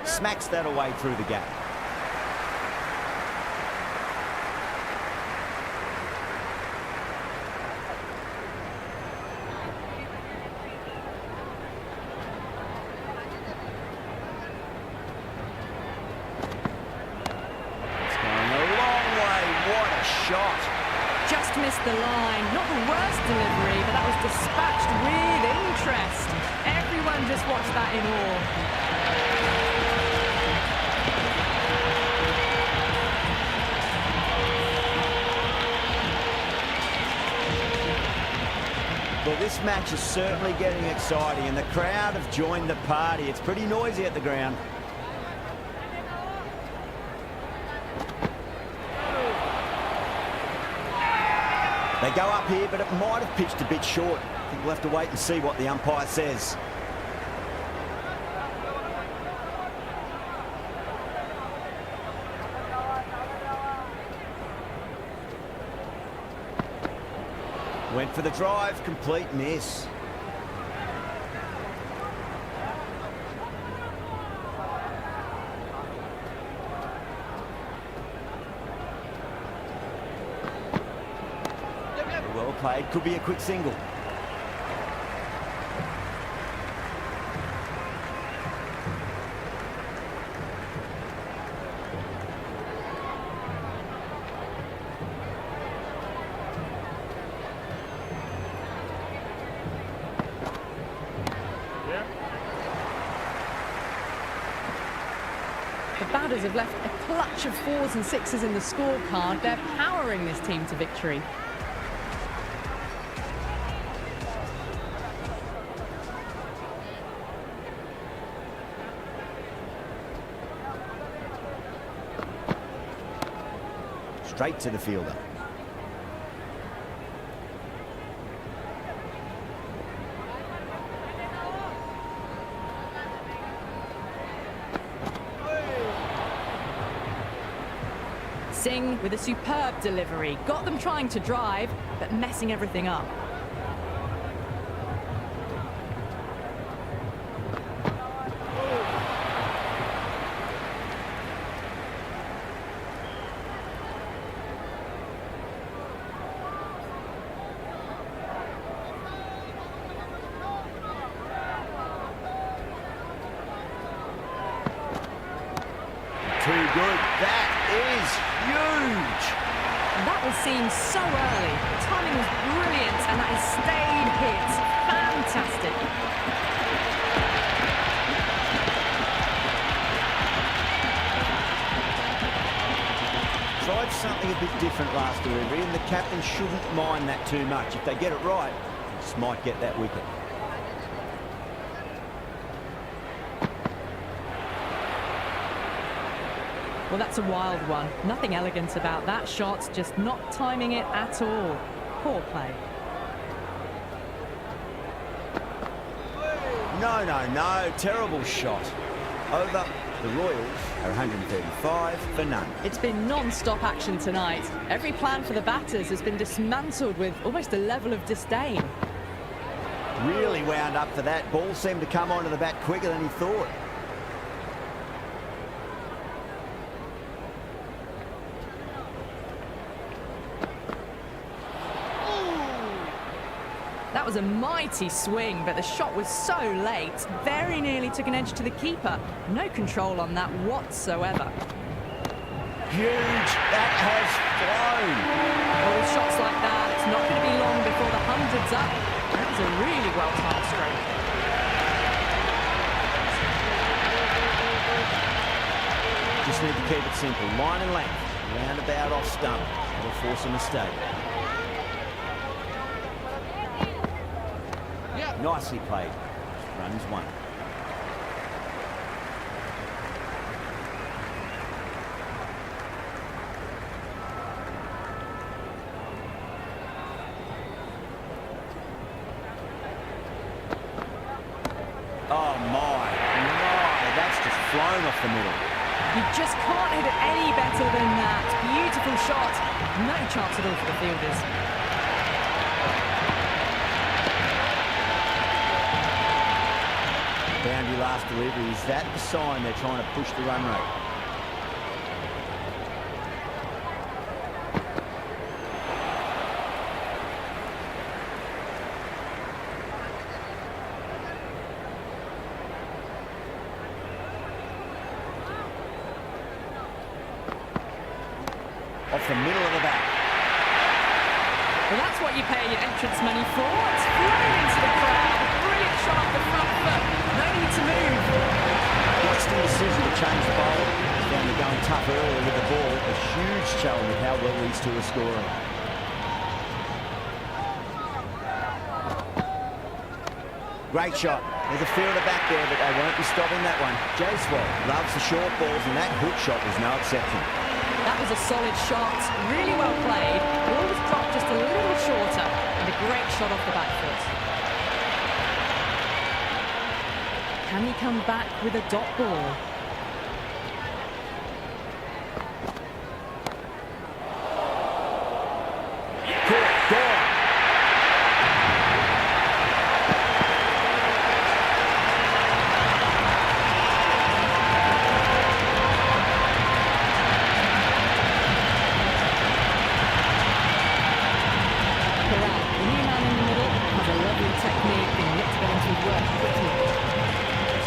Smacks that away through the gap. Shot. Just missed the line. Not the worst delivery, but that was dispatched with interest. Everyone just watched that in awe. Well, this match is certainly getting exciting, and the crowd have joined the party. It's pretty noisy at the ground. They go up here, but it might have pitched a bit short. I think we'll have to wait and see what the umpire says. Went for the drive, complete miss. Well played. Could be a quick single. The batters have left a clutch of 4s and 6s in the scorecard. They're powering this team to victory. Straight to the fielder. Singh with a superb delivery. Got them trying to drive, but messing everything up. Too good. That is huge. That was seen so early. The timing was brilliant, and that is stayed hit. Fantastic. Tried something a bit different last delivery, and the captain shouldn't mind that too much. If they get it right, just might get that wicket. Well, that's a wild one. Nothing elegant about that shot, just not timing it at all. Poor play. No. Terrible shot. Over. The Royals are 135 for none. It's been non-stop action tonight. Every plan for the batters has been dismantled with almost a level of disdain. Really wound up for that. Ball seemed to come onto the bat quicker than he thought. That was a mighty swing, but the shot was so late. Very nearly took an edge to the keeper. No control on that whatsoever. Huge. That has flown. Well, with shots like that, it's not going to be long before the 100's up. That was a really well-timed stroke. Just need to keep it simple. Line and length. Roundabout off stump. That'll force a mistake. Nicely played. Runs one. Oh my, that's just flown off the middle. You just can't hit it any better than that. Beautiful shot. No chance at all for the fielders. Boundary last delivery. Is that the sign they're trying to push the run rate? Off the middle of the bat. Well, that's what you pay your entrance money for. It's flown into the crowd. Brilliant shot off the front foot. No need to move. Interesting decision to change the bowl. Found they're going tough earlier with the ball. A huge challenge with how well these two are scoring. Great shot. There's a fielder back there, but they won't be stopping that one. Jaiswal loves the short balls, and that hook shot was no exception. That was a solid shot. Really well played. Ball was dropped just a little shorter, and a great shot off the back foot. Can he come back with a dot ball?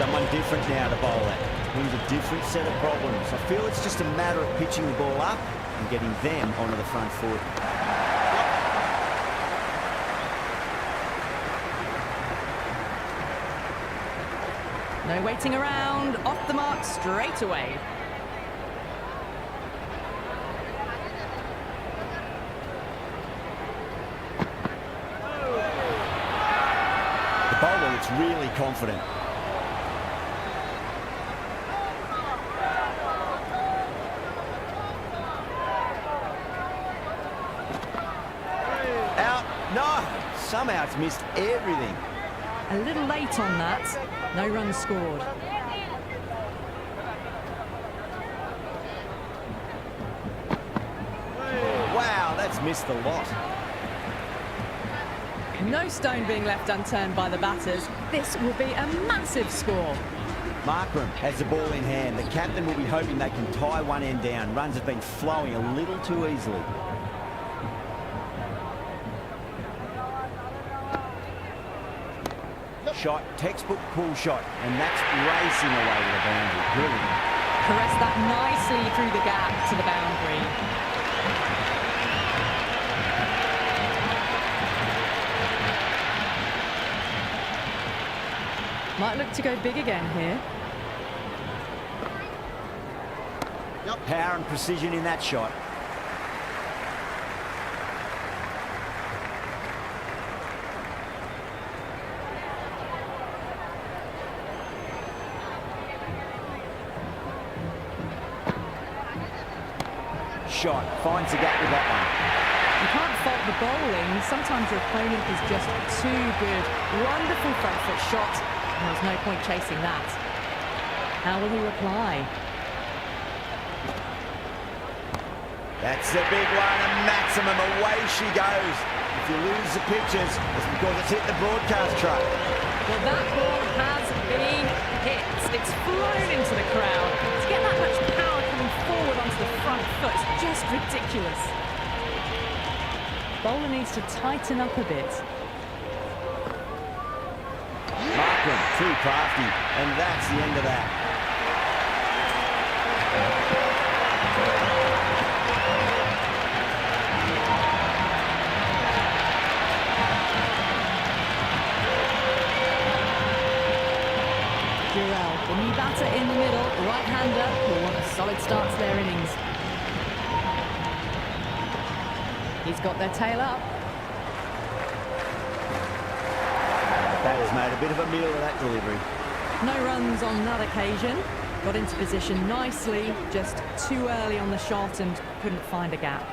Someone different now to bowl at. Brings a different set of problems. I feel it's just a matter of pitching the ball up and getting them onto the front foot. No waiting around, off the mark straight away. The bowler looks really confident. Out. No! Somehow it's missed everything. A little late on that. No runs scored. Wow, that's missed a lot. No stone being left unturned by the batters. This will be a massive score. Markram has the ball in hand. The captain will be hoping they can tie one end down. Runs have been flowing a little too easily. Shot, textbook pull shot, and that's racing away to the boundary. Brilliant. Caress that nicely through the gap to the boundary. Might look to go big again here. Power and precision in that shot. Shot, finds the gap with that one. You can't fault the bowling. Sometimes your opponent is just too good. Wonderful front foot shot. And there's no point chasing that. How will he reply? That's the big one, a maximum. Away she goes. If you lose the pictures, it's because it's hit the broadcast truck. Well, that ball has been hit. It's flown into the crowd. To get that much power coming forward onto the front foot is just ridiculous. Bowler needs to tighten up a bit. Markram, too crafty, and that's the end of that. The new batter in the middle, right-hander, will want a solid start to their innings. He's got their tail up. Batter's made a bit of a meal of that delivery. No runs on that occasion. Got into position nicely, just too early on the shot and couldn't find a gap.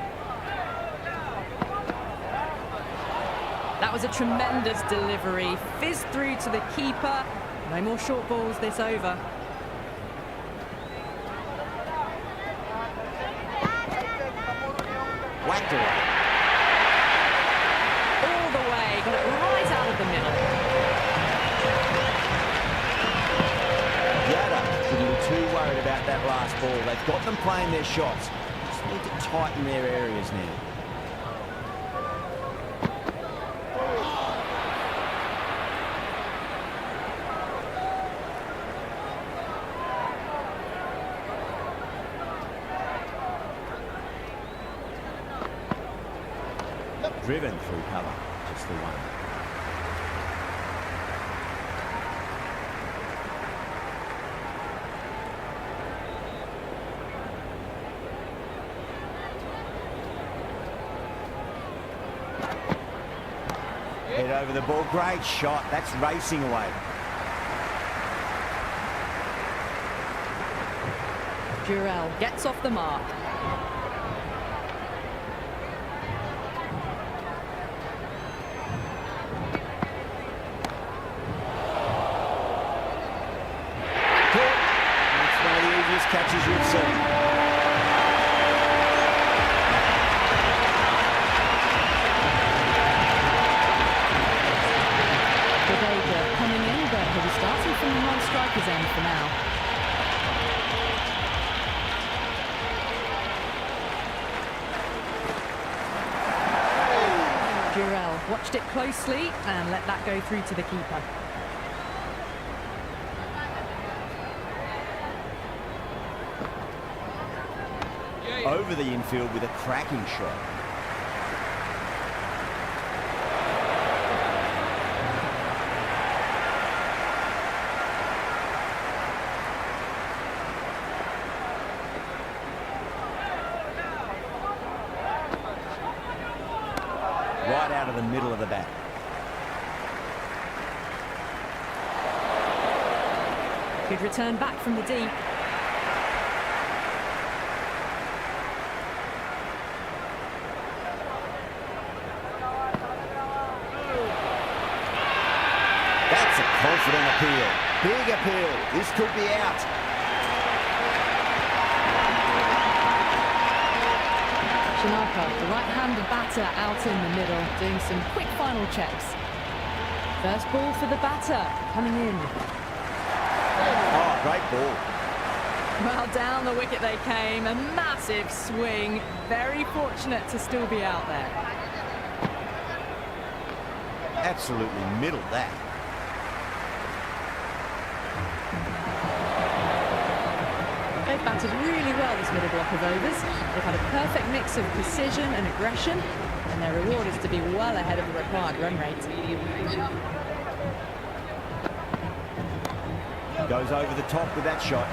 That was a tremendous delivery. Fizzed through to the keeper. No more short balls this over. Whacked away. All the way, got it right out of the middle. Yada shouldn't be too worried about that last ball. They've got them playing their shots. Just need to tighten their areas now. Driven through cover, just the one. Head over the ball, great shot, that's racing away. Jurel gets off the mark. Catches you've seen. Bodega coming in, but he'll be starting from the non-striker's end for now. Jurel watched it closely and let that go through to the keeper. over the infield with a cracking shot. Right out of the middle of the bat. Good return back from the deep. That's a confident appeal. Big appeal. This could be out. Shanaka, the right-handed batter, out in the middle, doing some quick final checks. First ball for the batter, coming in. Oh, great ball. Well, down the wicket they came, a massive swing. Very fortunate to still be out there. Absolutely middled that. They've batted really well this middle block of overs. They've had a perfect mix of precision and aggression, and their reward is to be well ahead of the required run rate. Goes over the top with that shot.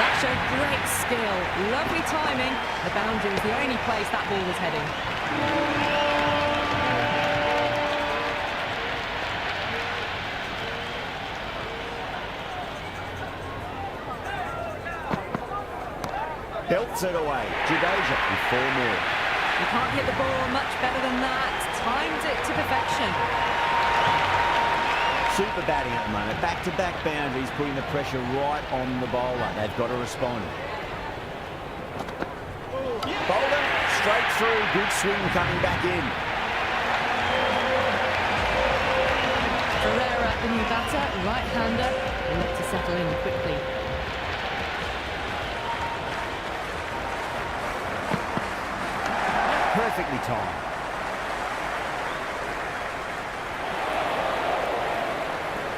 That showed great skill, lovely timing. The boundary was the only place that ball was heading. Belts it away. Jadeja with 4 more. You can't hit the ball much better than that. Timed it to perfection. Super batting at the moment. Back-to-back boundaries, putting the pressure right on the bowler. They've got to respond. Bowler straight through. Good swing coming back in. Ferreira, the new batter, right-hander, will look to settle in quickly. Perfectly timed.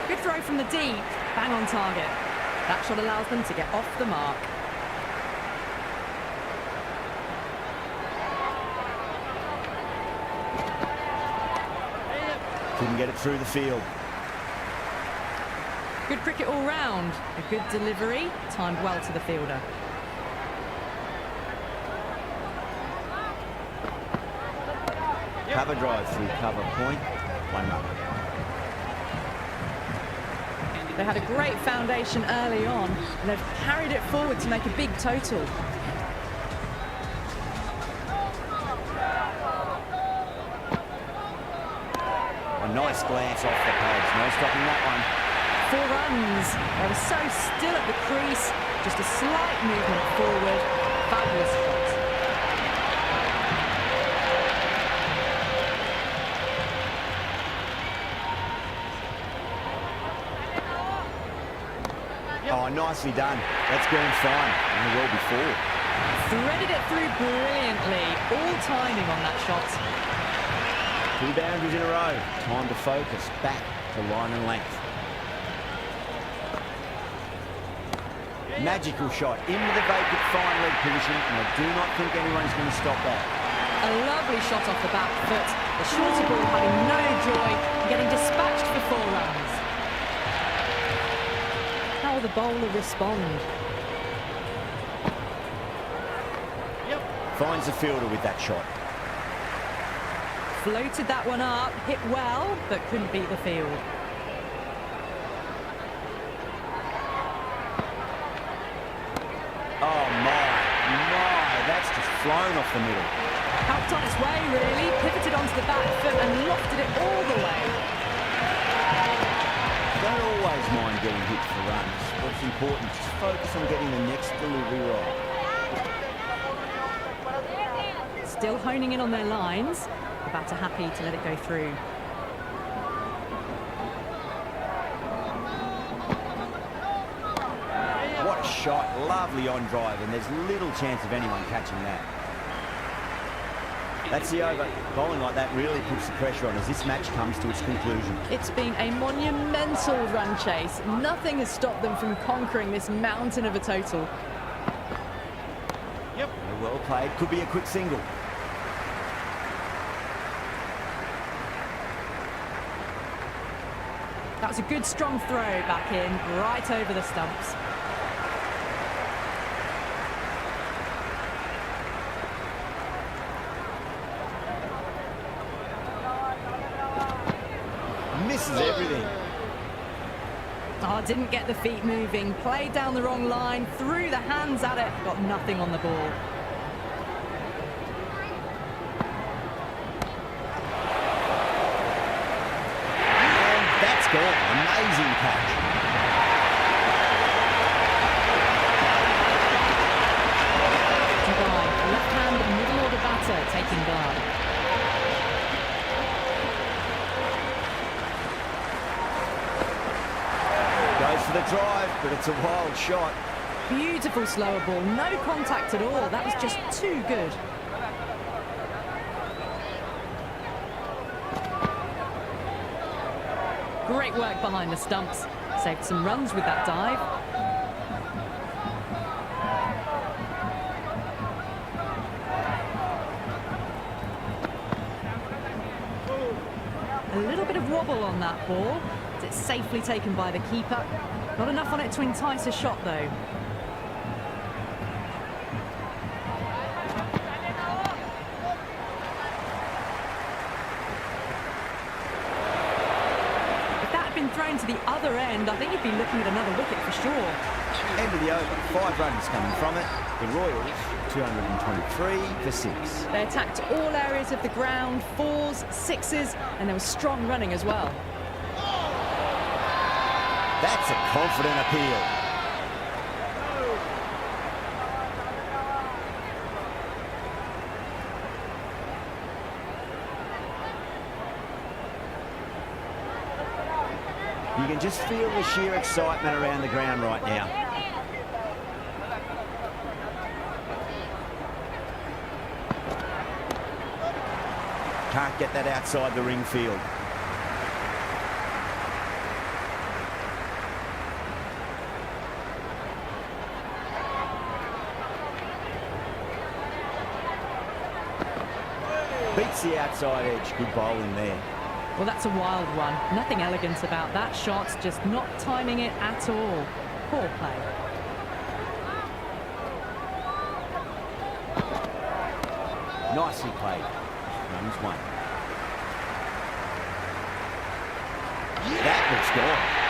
Good throw from the deep, bang on target. That shot allows them to get off the mark. Couldn't get it through the field. Good cricket all round. A good delivery, timed well to the fielder. Cover drive through cover point. 1 run. They had a great foundation early on, and they've carried it forward to make a big total. A nice glance off the pads. No stopping that one. 4 runs. They were so still at the crease. Just a slight movement forward. Fabulous shot. Oh, nicely done. That's going fine. And well before. Threaded it through brilliantly. All timing on that shot. 2 boundaries in a row. Time to focus. Back to line and length. Magical shot into the vacant fine leg position, and I do not think anyone's going to stop that. A lovely shot off the back foot. The shorter ball having no joy, getting dispatched for 4 runs. How will the bowler respond? Finds the fielder with that shot. Floated that one up, hit well, but couldn't beat the field. Oh my, that's just flown off the middle. Helped on its way, really. Pivoted onto the back foot and lofted it all the way. Don't always mind getting hit for runs. What's important is focus on getting the next delivery right. Still honing in on their lines. The batter happy to let it go through. What a shot. Lovely on drive, and there's little chance of anyone catching that. That's the over. Bowling like that really puts the pressure on as this match comes to its conclusion. It's been a monumental run chase. Nothing has stopped them from conquering this mountain of a total. played could be a quick single. That was a good strong throw back in, right over the stumps. Misses everything. Oh, didn't get the feet moving, played down the wrong line, threw the hands at it, got nothing on the ball. And that's gone. Amazing catch. Dubai, left-hand middle order batter taking guard. Goes for the drive, but it's a wild shot. Beautiful slower ball, no contact at all. That was just too good. Great work behind the stumps. Saved some runs with that dive. A little bit of wobble on that ball. It's safely taken by the keeper. Not enough on it to entice a shot, though. If that had been thrown to the other end, I think you'd be looking at another wicket for sure. End of the over, 5 runs coming from it. The Royals, 223 for 6. They attacked all areas of the ground, 4s, 6s, and there was strong running as well. That's a confident appeal. You can just feel the sheer excitement around the ground right now. Can't get that outside the ring field. Beats the outside edge. Good bowling there. Well, that's a wild one. Nothing elegant about that shot, just not timing it at all. Poor play. Nicely played. Runs 1. That looks gone.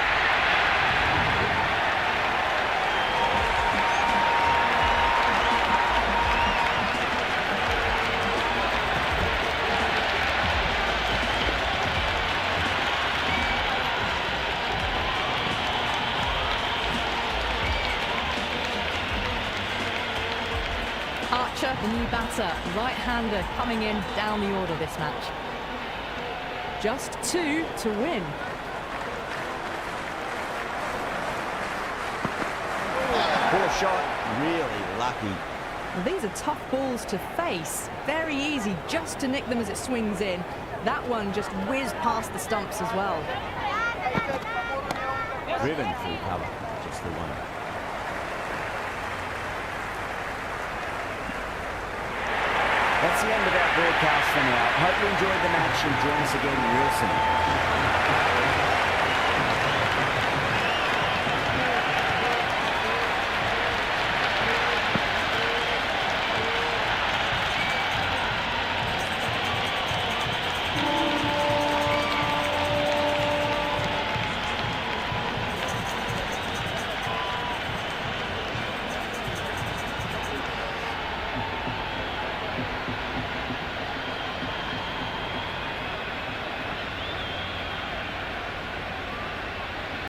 Archer, the new batter, right-hander coming in down the order this match. Just 2 to win. Poor shot, really lucky. Well, these are tough balls to face. Very easy just to nick them as it swings in. That one just whizzed past the stumps as well. Driven through cover, just the one. That's the end of our broadcast for now. Hope you enjoyed the match and join us again real soon.